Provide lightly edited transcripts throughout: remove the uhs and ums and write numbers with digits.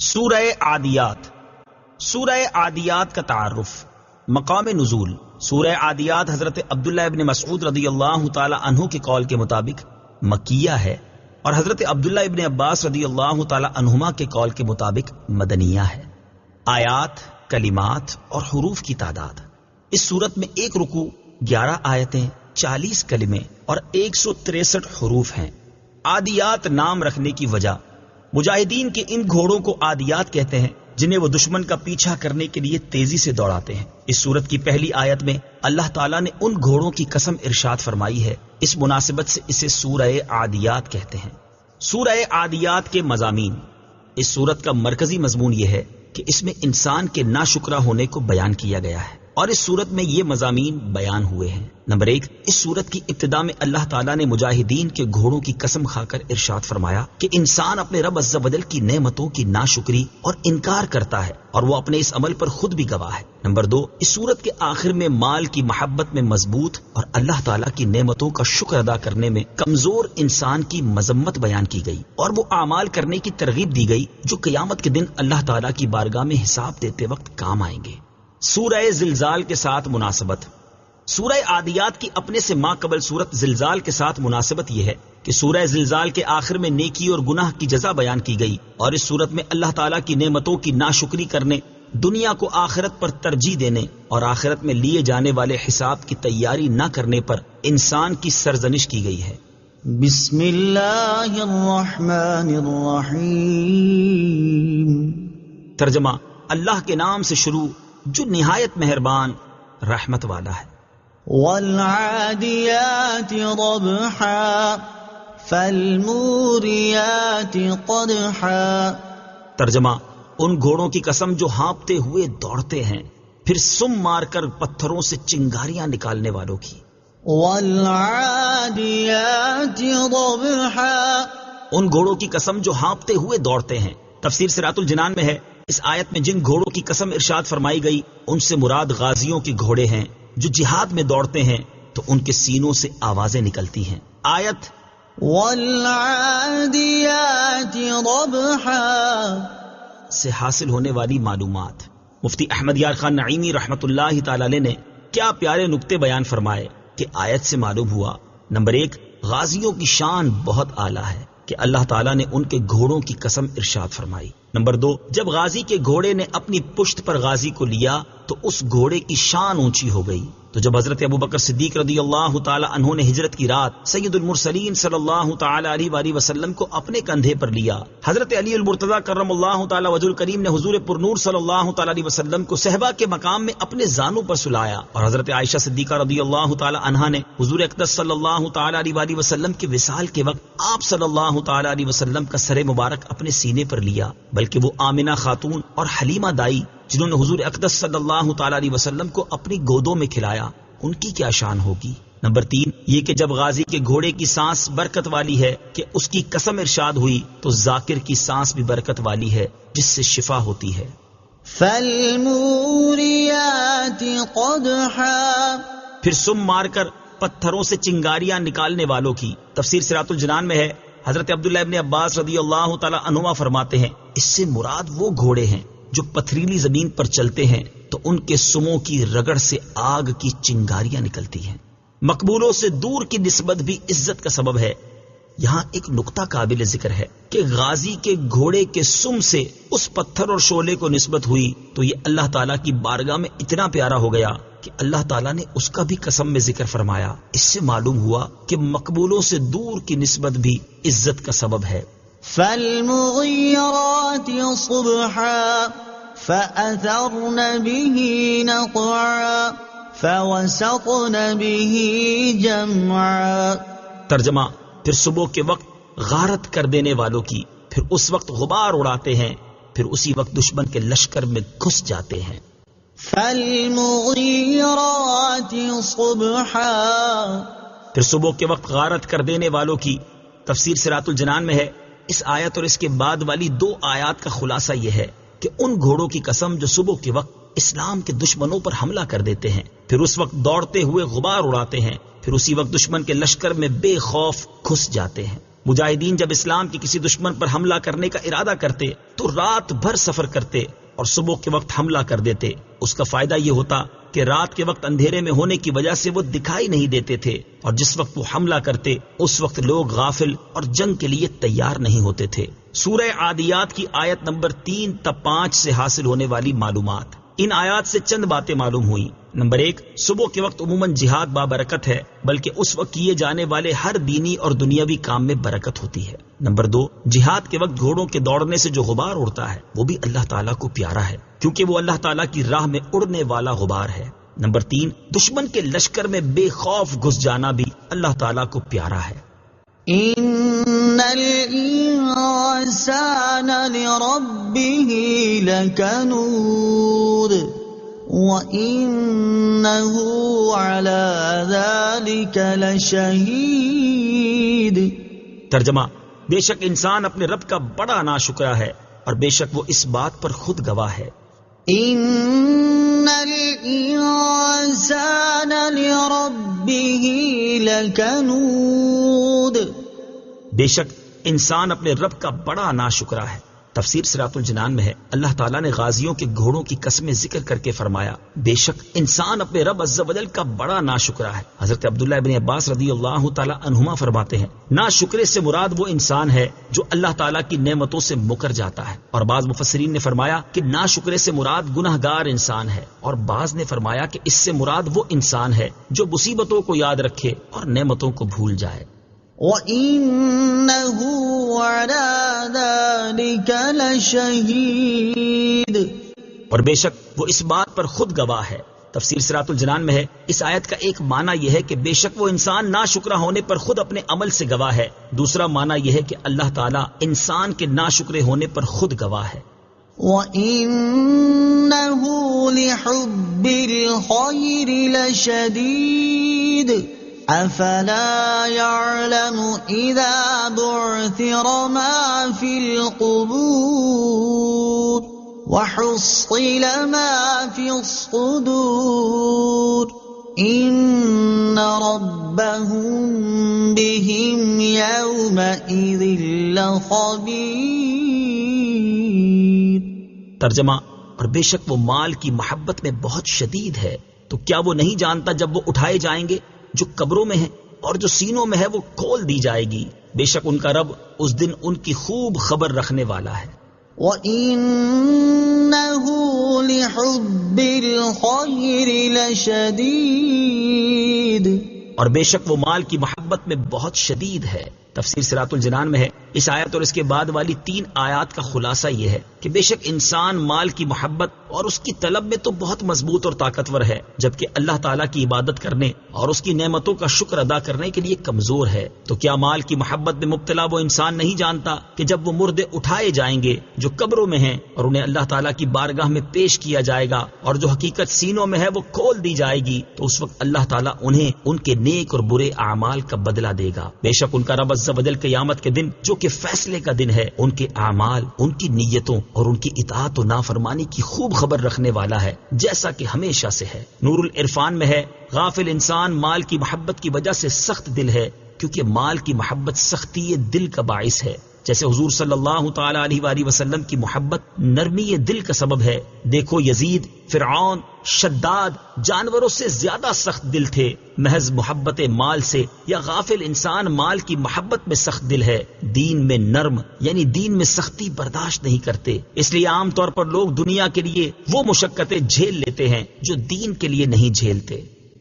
سورہ عادیات. سورہ عادیات کا تعارف. مقام نزول. سورہ عادیات حضرت عبداللہ ابن مسعود رضی اللہ تعالی عنہ کے قول کے مطابق مکیہ ہے اور حضرت عبداللہ ابن عباس رضی اللہ تعالی عنہما کے قول کے مطابق مدنیہ ہے. آیات، کلمات اور حروف کی تعداد. اس صورت میں ایک رکوع، 11 آیتیں، 40 کلمے اور 163 حروف ہیں. عادیات نام رکھنے کی وجہ، مجاہدین کے ان گھوڑوں کو عادیات کہتے ہیں جنہیں وہ دشمن کا پیچھا کرنے کے لیے تیزی سے دوڑاتے ہیں. اس سورت کی پہلی آیت میں اللہ تعالیٰ نے ان گھوڑوں کی قسم ارشاد فرمائی ہے. اس مناسبت سے اسے سورہ عادیات کہتے ہیں. سورہ عادیات کے مضامین. اس سورت کا مرکزی مضمون یہ ہے کہ اس میں انسان کے ناشکرا ہونے کو بیان کیا گیا ہے اور اس سورت میں یہ مضامین بیان ہوئے ہیں. نمبر 1، اس سورت کی ابتدا میں اللہ تعالیٰ نے مجاہدین کے گھوڑوں کی قسم کھا کر ارشاد فرمایا کہ انسان اپنے رب عز و جل کی نعمتوں کی ناشکری اور انکار کرتا ہے اور وہ اپنے اس عمل پر خود بھی گواہ ہے. نمبر 2، اس سورت کے آخر میں مال کی محبت میں مضبوط اور اللہ تعالیٰ کی نعمتوں کا شکر ادا کرنے میں کمزور انسان کی مذمت بیان کی گئی اور وہ اعمال کرنے کی ترغیب دی گئی جو قیامت کے دن اللہ تعالیٰ کی بارگاہ میں حساب دیتے وقت کام آئیں گے. سورہ زلزال کے ساتھ مناسبت. سورہ عادیات کی اپنے سے ماقبل سورت زلزال کے ساتھ مناسبت یہ ہے کہ سورہ زلزال کے آخر میں نیکی اور گناہ کی جزا بیان کی گئی اور اس سورت میں اللہ تعالیٰ کی نعمتوں کی ناشکری کرنے، دنیا کو آخرت پر ترجیح دینے اور آخرت میں لیے جانے والے حساب کی تیاری نہ کرنے پر انسان کی سرزنش کی گئی ہے. بسم اللہ الرحمن الرحیم. ترجمہ: اللہ کے نام سے شروع جو نہایت مہربان رحمت والا ہے. والعادیات ضبحا فالموریات قدحا. ترجمہ: ان گھوڑوں کی قسم جو ہانپتے ہوئے دوڑتے ہیں، پھر سم مار کر پتھروں سے چنگاریاں نکالنے والوں کی. والعادیات ضبحا. ان گھوڑوں کی قسم جو ہانپتے ہوئے دوڑتے ہیں. تفسیر صراط الجنان میں ہے اس آیت میں جن گھوڑوں کی قسم ارشاد فرمائی گئی ان سے مراد غازیوں کے گھوڑے ہیں جو جہاد میں دوڑتے ہیں تو ان کے سینوں سے آوازیں نکلتی ہیں. آیت والعادیات ضبحا سے حاصل ہونے والی معلومات. مفتی احمد یار خان نعیمی رحمت اللہ تعالی علیہ نے کیا پیارے نکتے بیان فرمائے کہ آیت سے معلوم ہوا. نمبر 1، غازیوں کی شان بہت اعلیٰ ہے کہ اللہ تعالیٰ نے ان کے گھوڑوں کی قسم ارشاد فرمائی. نمبر 2، جب غازی کے گھوڑے نے اپنی پشت پر غازی کو لیا تو اس گھوڑے کی شان اونچی ہو گئی. تو جب حضرت ابوبکر صدیق رضی اللہ تعالی عنہ نے ہجرت کی رات سید المرسلین صلی اللہ تعالی علیہ وآلہ وسلم کو اپنے کندھے پر لیا، حضرت علی المرتضی کرم اللہ تعالی وجہ الکریم نے حضور پرنور صلی اللہ تعالی علیہ وسلم کو صحبہ کے مقام میں اپنے زانوں پر سلایا اور حضرت عائشہ صدیقہ رضی اللہ تعالی عنہا نے حضور اقدس صلی اللہ تعالی علیہ وآلہ وسلم کے وصال کے وقت آپ صلی اللہ تعالی علیہ وسلم کا سر مبارک اپنے سینے پر لیا. بلکہ وہ آمنہ خاتون اور حلیمہ دائی جنہوں نے حضور اقدس صلی اللہ تعالی علیہ وسلم کو اپنی گودوں میں کھلایا، ان کی کیا شان ہوگی. نمبر 3، یہ کہ جب غازی کے گھوڑے کی سانس برکت والی ہے کہ اس کی قسم ارشاد ہوئی تو ذاکر کی سانس بھی برکت والی ہے جس سے شفا ہوتی ہے. فالموریات قدحا. پھر سم مار کر پتھروں سے چنگاریاں نکالنے والوں کی. تفسیر صراط الجنان میں ہے حضرت عبداللہ ابن عباس رضی اللہ تعالی عنہما فرماتے ہیں اس سے مراد وہ گھوڑے ہیں جو پتھریلی زمین پر چلتے ہیں تو ان کے سموں کی رگڑ سے آگ کی چنگاریاں نکلتی ہیں. مقبولوں سے دور کی نسبت بھی عزت کا سبب ہے. یہاں ایک نقطہ قابل ذکر ہے کہ غازی کے گھوڑے کے سم سے اس پتھر اور شعلے کو نسبت ہوئی تو یہ اللہ تعالیٰ کی بارگاہ میں اتنا پیارا ہو گیا کہ اللہ تعالیٰ نے اس کا بھی قسم میں ذکر فرمایا. اس سے معلوم ہوا کہ مقبولوں سے دور کی نسبت بھی عزت کا سبب ہے. فالمغیرات صبحا فأثرن به نقعا فوسطن به جمعا. ترجمہ: پھر صبح کے وقت غارت کر دینے والوں کی، پھر اس وقت غبار اڑاتے ہیں، پھر اسی وقت دشمن کے لشکر میں گھس جاتے ہیں. فالمغیرات صبحا. پھر صبح کے وقت غارت کر دینے والوں کی. تفسیر صراط الجنان میں ہے اس آیت اور اس کے بعد والی 2 آیات کا خلاصہ یہ ہے کہ ان گھوڑوں کی قسم جو صبح کے وقت اسلام کے دشمنوں پر حملہ کر دیتے ہیں، پھر اس وقت دوڑتے ہوئے غبار اڑاتے ہیں، پھر اسی وقت دشمن کے لشکر میں بے خوف گھس جاتے ہیں. مجاہدین جب اسلام کے کسی دشمن پر حملہ کرنے کا ارادہ کرتے تو رات بھر سفر کرتے اور صبح کے وقت حملہ کر دیتے۔ اس کا فائدہ یہ ہوتا کہ رات کے وقت اندھیرے میں ہونے کی وجہ سے وہ دکھائی نہیں دیتے تھے، اور جس وقت وہ حملہ کرتے اس وقت لوگ غافل اور جنگ کے لیے تیار نہیں ہوتے تھے۔ سورہ عادیات کی آیت نمبر 3 تا 5 سے حاصل ہونے والی معلومات۔ ان آیات سے چند باتیں معلوم ہوئیں۔ نمبر 1، صبح کے وقت عموماً جہاد بابرکت ہے، بلکہ اس وقت کیے جانے والے ہر دینی اور دنیاوی کام میں برکت ہوتی ہے۔ نمبر 2، جہاد کے وقت گھوڑوں کے دوڑنے سے جو غبار اڑتا ہے وہ بھی اللہ تعالیٰ کو پیارا ہے، کیونکہ وہ اللہ تعالیٰ کی راہ میں اڑنے والا غبار ہے۔ نمبر 3، دشمن کے لشکر میں بے خوف گھس جانا بھی اللہ تعالیٰ کو پیارا ہے۔ ان الانسان لربه لکنود وانه على ذلك لشہید۔ ترجمہ، بے شک انسان اپنے رب کا بڑا ناشکرا ہے اور بے شک وہ اس بات پر خود گواہ ہے۔ ان الانسان لربه لکنود، بے شک انسان اپنے رب کا بڑا ناشکرا ہے۔ تفسیر صراط الجنان میں ہے، اللہ تعالیٰ نے غازیوں کے گھوڑوں کی قسمیں ذکر کر کے فرمایا بے شک انسان اپنے رب عز و جل کا بڑا ناشکرا ہے۔ حضرت عبداللہ ابن عباس رضی اللہ تعالیٰ عنہما فرماتے ہیں، ناشکرے سے مراد وہ انسان ہے جو اللہ تعالیٰ کی نعمتوں سے مکر جاتا ہے، اور بعض مفسرین نے فرمایا کہ ناشکرے سے مراد گناہگار انسان ہے، اور بعض نے فرمایا کہ اس سے مراد وہ انسان ہے جو مصیبتوں کو یاد رکھے اور نعمتوں کو بھول جائے۔ وَإِنَّهُ عَلَى ذَلِكَ لَشَهِيدٌ، اور بے شک وہ اس بات پر خود گواہ ہے۔ تفسیر صراط الجنان میں ہے، اس آیت کا ایک معنی یہ ہے کہ بے شک وہ انسان ناشکرا ہونے پر خود اپنے عمل سے گواہ ہے، دوسرا معنی یہ ہے کہ اللہ تعالیٰ انسان کے ناشکرے ہونے پر خود گواہ ہے۔ وَإِنَّهُ لِحُبِّ الْخَيْرِ لَشَدِيدٌ أَفَلَا يَعْلَمُ إِذَا بُعْثِرَ مَا فِي الْقُبُورِ وَحُصِّلَ مَا فِي الصُّدُورِ إِنَّ رَبَّهُمْ بِهِمْ يَوْمَئِذٍ لَخَبِيرٌ۔ ترجمہ، اور بے شک وہ مال کی محبت میں بہت شدید ہے، تو کیا وہ نہیں جانتا جب وہ اٹھائے جائیں گے جو قبروں میں ہیں اور جو سینوں میں ہے وہ کھول دی جائے گی، بے شک ان کا رب اس دن ان کی خوب خبر رکھنے والا ہے۔ وَإِنَّهُ لِحُبِّ الْخَيْرِ لَشَدِيدٌ، اور بے شک وہ مال کی محبت میں بہت شدید ہے۔ تفسیر صراط الجنان میں ہے، اس آیت اور اس کے بعد والی 3 آیات کا خلاصہ یہ ہے کہ بے شک انسان مال کی محبت اور اس کی طلب میں تو بہت مضبوط اور طاقتور ہے، جبکہ اللہ تعالیٰ کی عبادت کرنے اور اس کی نعمتوں کا شکر ادا کرنے کے لیے کمزور ہے۔ تو کیا مال کی محبت میں مبتلا وہ انسان نہیں جانتا کہ جب وہ مردے اٹھائے جائیں گے جو قبروں میں ہیں اور انہیں اللہ تعالیٰ کی بارگاہ میں پیش کیا جائے گا اور جو حقیقت سینوں میں ہے وہ کھول دی جائے گی، تو اس وقت اللہ تعالیٰ انہیں ان کے نیک اور برے اعمال کا بدلہ دے گا۔ بے شک ان کا رب عز و جل قیامت کے دن جو کہ فیصلے کا دن ہے، ان کے اعمال، ان کی نیتوں اور ان کی اطاعت و نافرمانی کی خوب خبر رکھنے والا ہے، جیسا کہ ہمیشہ سے ہے۔ نور العرفان میں ہے، غافل انسان مال کی محبت کی وجہ سے سخت دل ہے، کیونکہ مال کی محبت سختی دل کا باعث ہے، جیسے حضور صلی اللہ تعالی علیہ وآلہ وسلم کی محبت نرمی دل کا سبب ہے۔ دیکھو یزید، فرعون، شداد جانوروں سے زیادہ سخت دل تھے، محض محبت مال سے، یا غافل انسان مال کی محبت میں سخت دل ہے، دین میں نرم یعنی دین میں سختی برداشت نہیں کرتے۔ اس لیے عام طور پر لوگ دنیا کے لیے وہ مشقتیں جھیل لیتے ہیں جو دین کے لیے نہیں جھیلتے۔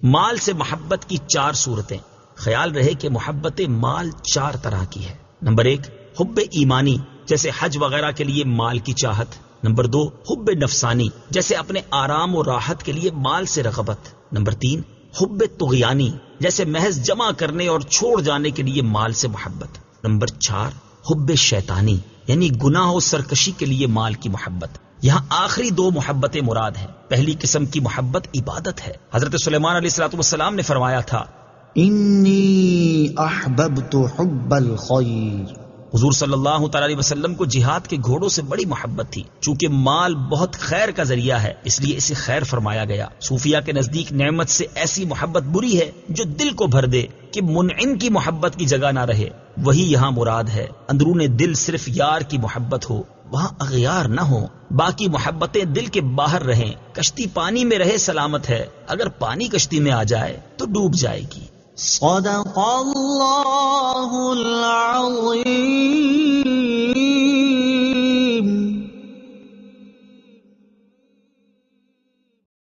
مال سے محبت کی 4 صورتیں۔ خیال رہے کہ محبت مال 4 طرح کی ہے۔ نمبر 1، حب ایمانی، جیسے حج وغیرہ کے لیے مال کی چاہت۔ نمبر 2، حب نفسانی، جیسے اپنے آرام و راحت کے لیے مال سے رغبت۔ نمبر 3، حب طغیانی، جیسے محض جمع کرنے اور چھوڑ جانے کے لیے مال سے محبت۔ نمبر 4، حب شیطانی، یعنی گناہ و سرکشی کے لیے مال کی محبت۔ یہاں آخری 2 محبتیں مراد ہیں۔ پہلی قسم کی محبت عبادت ہے۔ حضرت سلیمان علیہ السلام نے فرمایا تھا، انی احببت حب الخیر حضور صلی اللہ تعالی علیہ وسلم کو جہاد کے گھوڑوں سے بڑی محبت تھی، چونکہ مال بہت خیر کا ذریعہ ہے اس لیے اسے خیر فرمایا گیا۔ صوفیہ کے نزدیک نعمت سے ایسی محبت بری ہے جو دل کو بھر دے کہ منعم کی محبت کی جگہ نہ رہے، وہی یہاں مراد ہے۔ اندرون دل صرف یار کی محبت ہو، وہاں اغیار نہ ہو، باقی محبتیں دل کے باہر رہیں۔ کشتی پانی میں رہے سلامت ہے، اگر پانی کشتی میں آ جائے تو ڈوب جائے گی۔ صدق اللہ العظیم۔